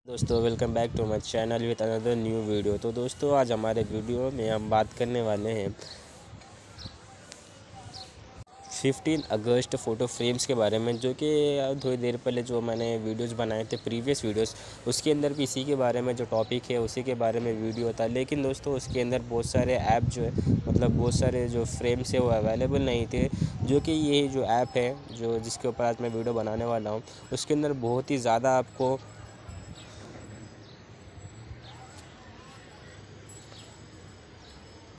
दोस्तों welcome back to my channel with another new video. तो दोस्तों आज हमारे वीडियो में हम बात करने वाले हैं 15 अगस्त फ़ोटो फ्रेम्स के बारे में, जो कि थोड़ी देर पहले जो मैंने वीडियोस बनाए थे प्रीवियस वीडियोस, उसके अंदर भी इसी के बारे में जो टॉपिक है उसी के बारे में वीडियो था। लेकिन दोस्तों उसके अंदर बहुत सारे ऐप जो है, मतलब बहुत सारे जो फ्रेम्स है वो अवेलेबल नहीं थे, जो कि ये जो ऐप है जो जिसके ऊपर आज मैं वीडियो बनाने वाला हूँ, उसके अंदर बहुत ही ज़्यादा आपको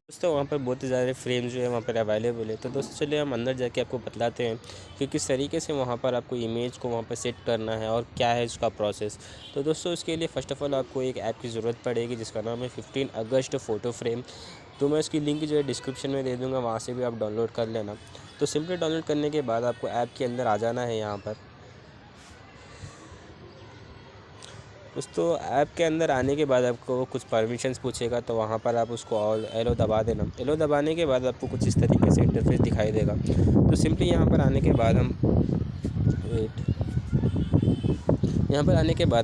दोस्तों वहाँ पर बहुत ही ज़्यादा फ्रेम जो है वहाँ पर अवेलेबल है। तो दोस्तों चलिए हम अंदर जाके आपको बतलाते हैं कि किस तरीके से वहाँ पर आपको इमेज को वहाँ पर सेट करना है और क्या है इसका प्रोसेस। तो दोस्तों उसके लिए फ़र्स्ट ऑफ़ ऑल आपको एक ऐप की ज़रूरत पड़ेगी जिसका नाम है 15 अगस्त फ़ोटो फ्रेम। तो मैं इसकी लिंक जो है डिस्क्रिप्शन में दे दूँगा, वहाँ से भी आप डाउनलोड कर लेना। तो सिंपली डाउनलोड करने के बाद आपको ऐप के अंदर आ जाना है। यहाँ पर दोस्तों ऐप के अंदर आने के बाद आपको कुछ परमिशंस पूछेगा, तो वहाँ पर आप उसको ऑल एलो दबा देना। एलो दबाने के बाद आपको कुछ इस तरीके से इंटरफेस दिखाई देगा। तो सिंपली यहाँ पर आने के बाद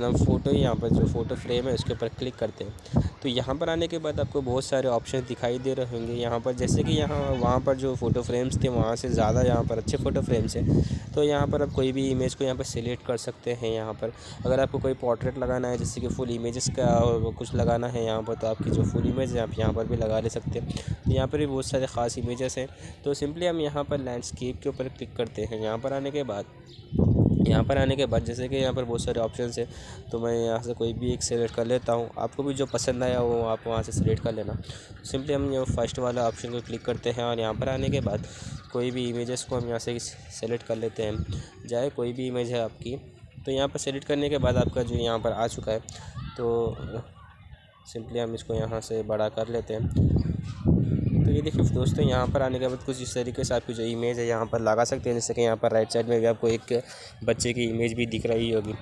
हम फ़ोटो यहाँ पर जो फ़ोटो फ्रेम है उसके ऊपर क्लिक करते हैं। तो यहाँ पर आने के बाद आपको बहुत सारे ऑप्शन दिखाई दे रहे होंगे यहाँ पर, जैसे कि वहाँ पर जो फ़ोटो फ्रेम्स थे वहाँ से ज़्यादा यहाँ पर अच्छे फ़ोटो फ्रेम्स हैं। तो यहाँ पर आप कोई भी इमेज को यहाँ पर सिलेक्ट कर सकते हैं। यहाँ पर अगर आपको कोई पोर्ट्रेट लगाना है, जैसे कि फुल इमेजेस का कुछ लगाना है यहाँ पर, तो आपकी जो फुल इमेज है आप यहाँ पर भी लगा ले सकते हैं। तो यहाँ पर भी बहुत सारे ख़ास इमेजेस हैं। तो सिंपली हम यहाँ पर लैंडस्केप के ऊपर क्लिक करते हैं। यहाँ पर आने के बाद जैसे कि यहाँ पर बहुत सारे ऑप्शंस हैं, तो मैं यहाँ से कोई भी एक सेलेक्ट कर लेता हूँ। आपको भी जो पसंद आया वो आप वहाँ से सिलेक्ट कर लेना। सिंपली हम ये फर्स्ट वाला ऑप्शन को क्लिक करते हैं और यहाँ पर आने के बाद कोई भी इमेजेस को हम यहाँ से सेलेक्ट कर लेते हैं, चाहे कोई भी इमेज है आपकी। तो यहाँ पर सेलेक्ट करने के बाद आपका जो यहाँ पर आ चुका है, तो सिंपली हम इसको यहाँ से बड़ा कर लेते हैं। तो ये देखिए दोस्तों, यहाँ पर आने के बाद कुछ इस तरीके से आपकी जो इमेज है यहाँ पर लगा सकते हैं। जैसे कि यहाँ पर राइट साइड में भी आपको एक बच्चे की इमेज भी दिख रही होगी।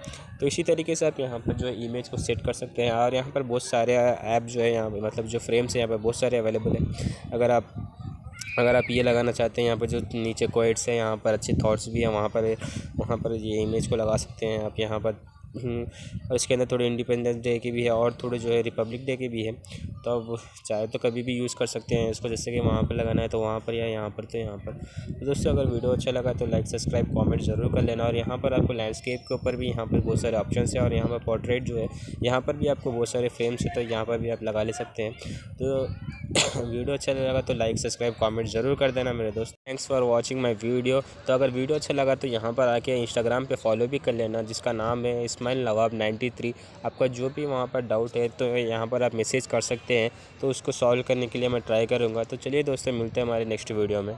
तो इसी तरीके से आप यहाँ पर जो है इमेज को सेट कर सकते हैं। और यहाँ पर बहुत सारे ऐप जो है यहाँ पर, मतलब जो फ्रेम्स हैं यहाँ पर बहुत सारे अवेलेबल हैं। अगर आप ये लगाना चाहते हैं, यहाँ पर जो नीचे क्वाइट्स हैं, यहाँ पर अच्छे थॉट्स भी हैं, वहाँ पर ये इमेज को लगा सकते हैं आप यहाँ पर। और इसके अंदर थोड़े इंडिपेंडेंस डे की भी है और थोड़े जो है रिपब्लिक डे की भी है। तो आप चाहे तो कभी भी यूज़ कर सकते हैं इसको, जैसे कि वहाँ पर लगाना है तो वहाँ पर, या यहाँ पर तो यहाँ पर। तो दोस्तों अगर वीडियो अच्छा लगा तो लाइक सब्सक्राइब कमेंट ज़रूर कर लेना। और यहाँ पर आपको लैंडस्केप के ऊपर भी यहाँ पर बहुत सारे ऑप्शन है, और यहाँ पर पोर्ट्रेट जो है यहाँ पर भी आपको बहुत सारे फ्रेम्स है, तो यहाँ पर भी आप लगा ले सकते हैं। तो वीडियो अच्छा लगा तो लाइक सब्सक्राइब कमेंट ज़रूर कर देना मेरे दोस्त। Thanks for watching my video. तो अगर वीडियो अच्छा लगा तो यहाँ पर आके इंस्टाग्राम पे फॉलो भी कर लेना, जिसका नाम है NAWAB 93। आपका जो भी वहाँ पर डाउट है तो यहाँ पर आप मैसेज कर सकते हैं, तो उसको सॉल्व करने के लिए मैं ट्राई करूँगा। तो चलिए दोस्तों, मिलते हैं हमारे नेक्स्ट वीडियो में।